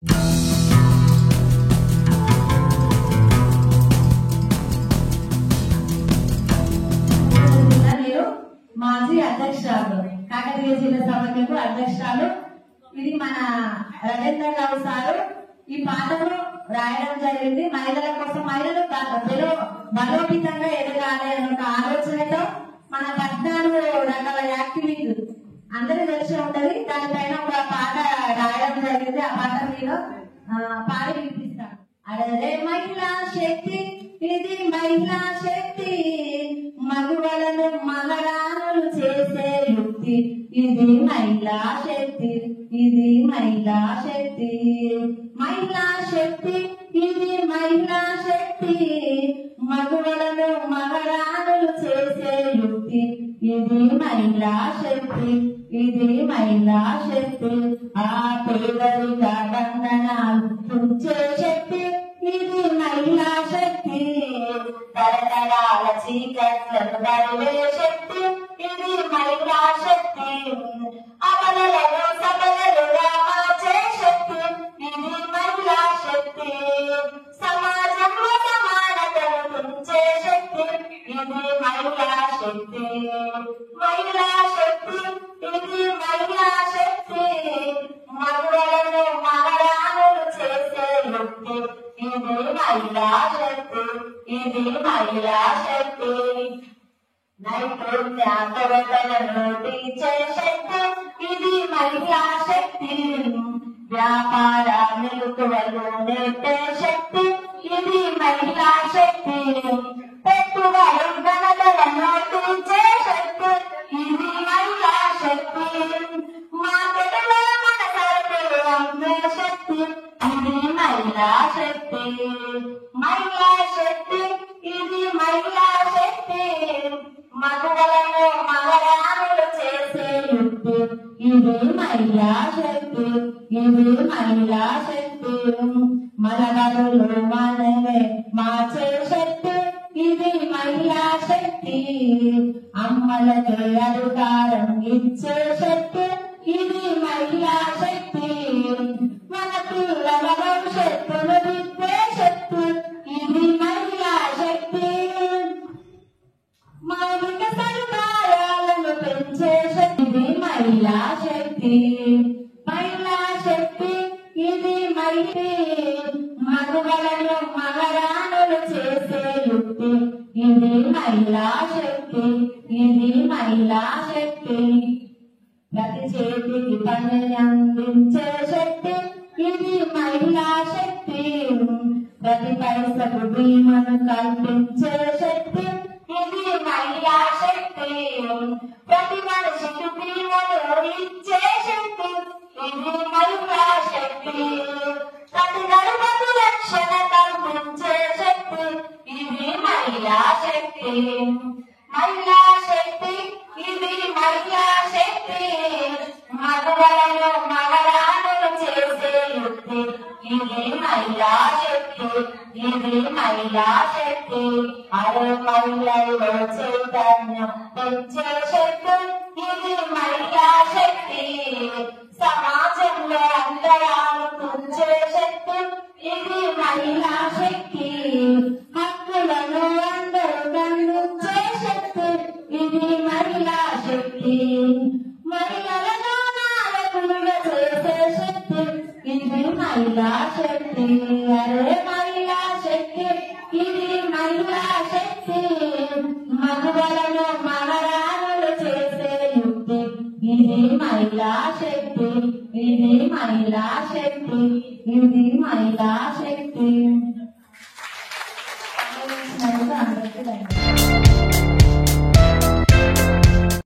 నేను మాజీ అధ్యక్షురాలు, కాకతీయ జిల్లా సభకు అధ్యక్షురాలు. ఇది మన రవీంద్ర రావు సారు ఈ పాటను రాయడం జరిగింది. మహిళల కోసం, మహిళలు బలోపేతంగా ఎదగాలి అనే ఒక ఆలోచనతో మన 14 రకాల యాక్టివిటీ అందరూ తెలిసి ఉంటది. దానిపైన ఒక పాట రాయడం జరిగింది. ఆ పాట మీద పాడి వినిపిస్తాను. అరే మహిళా శక్తి, ఇది మహిళా శక్తి, మగువలను మగరానులు చేసే యుక్తి, ఇది మహిళా శక్తి, ఇది మహిళా శక్తి, మహిళా శక్తి, ఇది మహిళా శక్తి, మగువలను మగరానులు చేసే యుక్తి, ఇది మహిళా శక్తి, ఇది మహిళా శక్తి, ఆ పేదరిక బంధనాలు తుంచే శక్తి, ఇది మహిళా శక్తి, తరతరాల చీకట్లను తరివే శక్తి, ఇది మహిళా శక్తి, అమలను సబలలుగా మార్చే శక్తి, ఇది మహిళా శక్తి, సమాజంలో సమానతను పెంచే శక్తి, ఇది మహిళా శక్తి, మహిళా శక్తి, ఇది మహిళా శక్తి, మగువలను మగరానులు చేసే యుక్తి, ఇది మహిళా శక్తి, ఇది మహిళా శక్తి, నైపుణ్యాతలను తీర్చే శక్తి, ఇది మహిళా శక్తి, వ్యాపార మెలకువలు నేర్పే శక్తి, ఇది మహిళా శక్తి, పెట్టుబడి ఘనతలను తీర్చే శక్తి, ఇది మహిళా శక్తి, మార్కెట్లో మన సరుకులు అమ్మే శక్తి, ఇది మహిళా శక్తి, మహిళా శక్తి, ఇది మహిళా శక్తి, మగువలను మగరానులు చేసే యుక్తి, ఇది మహిళా శక్తి, ఇది మహిళా శక్తి, మనగరులు మనమే మార్చే శక్తి, ఇది మహిళా శక్తి, అమ్మలకి అధికారం ఇచ్చే శక్తి, ఇది మహిళా శక్తి, మన పిల్లల భవిష్యత్తును దిద్దే శక్తి, ఇది మహిళా శక్తి, మౌలిక సదుపాయాలను పెంచే శక్తి, ఇది మహిళా శక్తి, మహిళా శక్తి, ఇది మహిళ, మగువలను మగరానులు చేసే యుక్తి, ఇది మహిళా శక్తి, ఇది మహిళా శక్తి, ప్రతి చేతికి పనిని అందించే శక్తి, ఇది మహిళా శక్తి, ప్రతి పైసకు భీమను కల్పించే శక్తి, ఇది మహిళా శక్తి, ప్రతి మనిషికి భీమను ఇచ్చే శక్తి, ఇది మహిళా శక్తి, ప్రతి గడపకు రక్షణ కల్పించే శక్తి, ఇది మహిళా శక్తి, మహిళా శక్తి, ఇది మహిళా శక్తి, మగువలను మగరానులు చేసే యుక్తి, ఇది మహిళా శక్తి, ఇది మహిళా శక్తి, అరే మహిళల్లో చైతన్యం పెంచే శక్తి, ఇది మహిళా శక్తి, సమాజంలో అంతరాలు తుంచే శక్తి, ఇది మహిళా శక్తి, హక్కులను అందరూ గమనించే శక్తి, ఇది మహిళా శక్తి, మహిళలను నాయకులుగా చేసే శక్తి, ఇది మహిళా శక్తి, అరే మహిళా శక్తి, ఇది మహిళా శక్తి, మగువలను మగరానులు చేసే యుక్తి, ఇది మహిళా శక్తి, ఇది మహిళా శక్తి, ఇది మహిళా శక్తి. అందరికీ